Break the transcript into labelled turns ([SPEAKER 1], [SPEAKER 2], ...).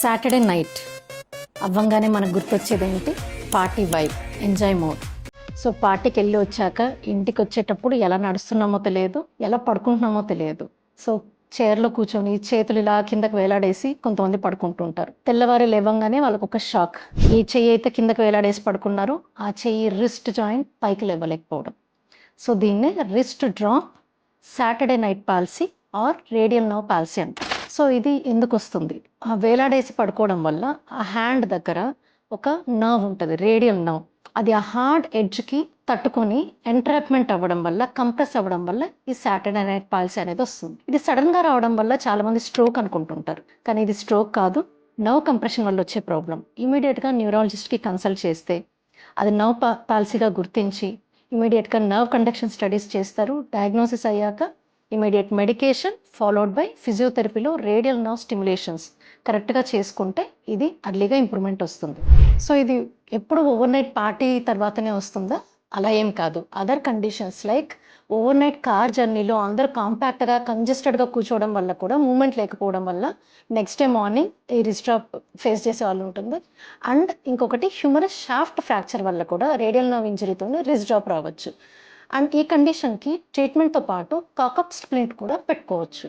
[SPEAKER 1] Saturday night అవ్వంగానే మనకు గుర్తొచ్చేది ఏంటి? Party vibe, enjoy mode. So పార్టీకి వెళ్ళి వచ్చాక ఇంటికి వచ్చేటప్పుడు ఎలా నడుస్తున్నామో తెలియదు, ఎలా పడుకుంటున్నామో తెలియదు. సో చైర్లో కూర్చొని చేతులు ఇలా కిందకి వేలాడేసి కొంతమంది పడుకుంటుంటారు. తెల్లవారి లేవంగానే వాళ్ళకు ఒక షాక్. ఏ చెయ్యి అయితే కిందకి వేలాడేసి పడుకున్నారో ఆ చెయ్యి రిస్ట్ జాయింట్ పైకి లేవలేకపోవడం. సో దీన్నే wrist drop, Saturday night palsy or radial nerve palsy అంటారు. సో ఇది ఎందుకు వస్తుంది? ఆ వేలాడేసి పడుకోవడం వల్ల ఆ హ్యాండ్ దగ్గర ఒక నర్వ్ ఉంటుంది, రేడియల్ నర్వ్. అది ఆ హార్డ్ ఎడ్జ్కి తట్టుకొని ఎంట్రాప్మెంట్ అవ్వడం వల్ల, కంప్రెస్ అవ్వడం వల్ల ఈ సాటర్డే నైట్ పాలసీ అనేది వస్తుంది. ఇది సడన్గా రావడం వల్ల చాలామంది స్ట్రోక్ అనుకుంటుంటారు, కానీ ఇది స్ట్రోక్ కాదు, నర్వ్ కంప్రెషన్ వల్ల వచ్చే ప్రాబ్లం. ఇమీడియట్గా న్యూరాలజిస్ట్కి కన్సల్ట్ చేస్తే అది నర్వ్ పాలసీగా గుర్తించి ఇమీడియట్గా నర్వ్ కండక్షన్ స్టడీస్ చేస్తారు. డయాగ్నోసిస్ అయ్యాక ఇమీడియట్ మెడికేషన్ ఫాలోడ్ బై ఫిజియోథెరపీలో రేడియల్ నర్వ్ స్టిమ్యులేషన్స్ కరెక్ట్గా చేసుకుంటే ఇది అర్లీగా ఇంప్రూవ్మెంట్ వస్తుంది. సో ఇది ఎప్పుడు ఓవర్ నైట్ పార్టీ తర్వాతనే వస్తుందా? అలా ఏం కాదు. Other conditions like over night car జర్నీలో అందరూ కాంపాక్ట్గా కంజెస్టెడ్గా కూర్చోవడం వల్ల కూడా మూమెంట్ లేకపోవడం వల్ల నెక్స్ట్ డే మార్నింగ్ ఈ రిస్ట్రాప్ ఫేస్ చేసే వాళ్ళు ఉంటుంది. అండ్ ఇంకొకటి హ్యూమరస్ షాఫ్ట్ ఫ్రాక్చర్ వల్ల కూడా రేడియల్ నర్వ్ ఇంజరీతో రిస్ట్ డ్రాప్ రావచ్చు. అండ్ ఈ కండిషన్కి ట్రీట్మెంట్తో పాటు కాకప్ స్ప్లింట్ కూడా పెట్టుకోవచ్చు.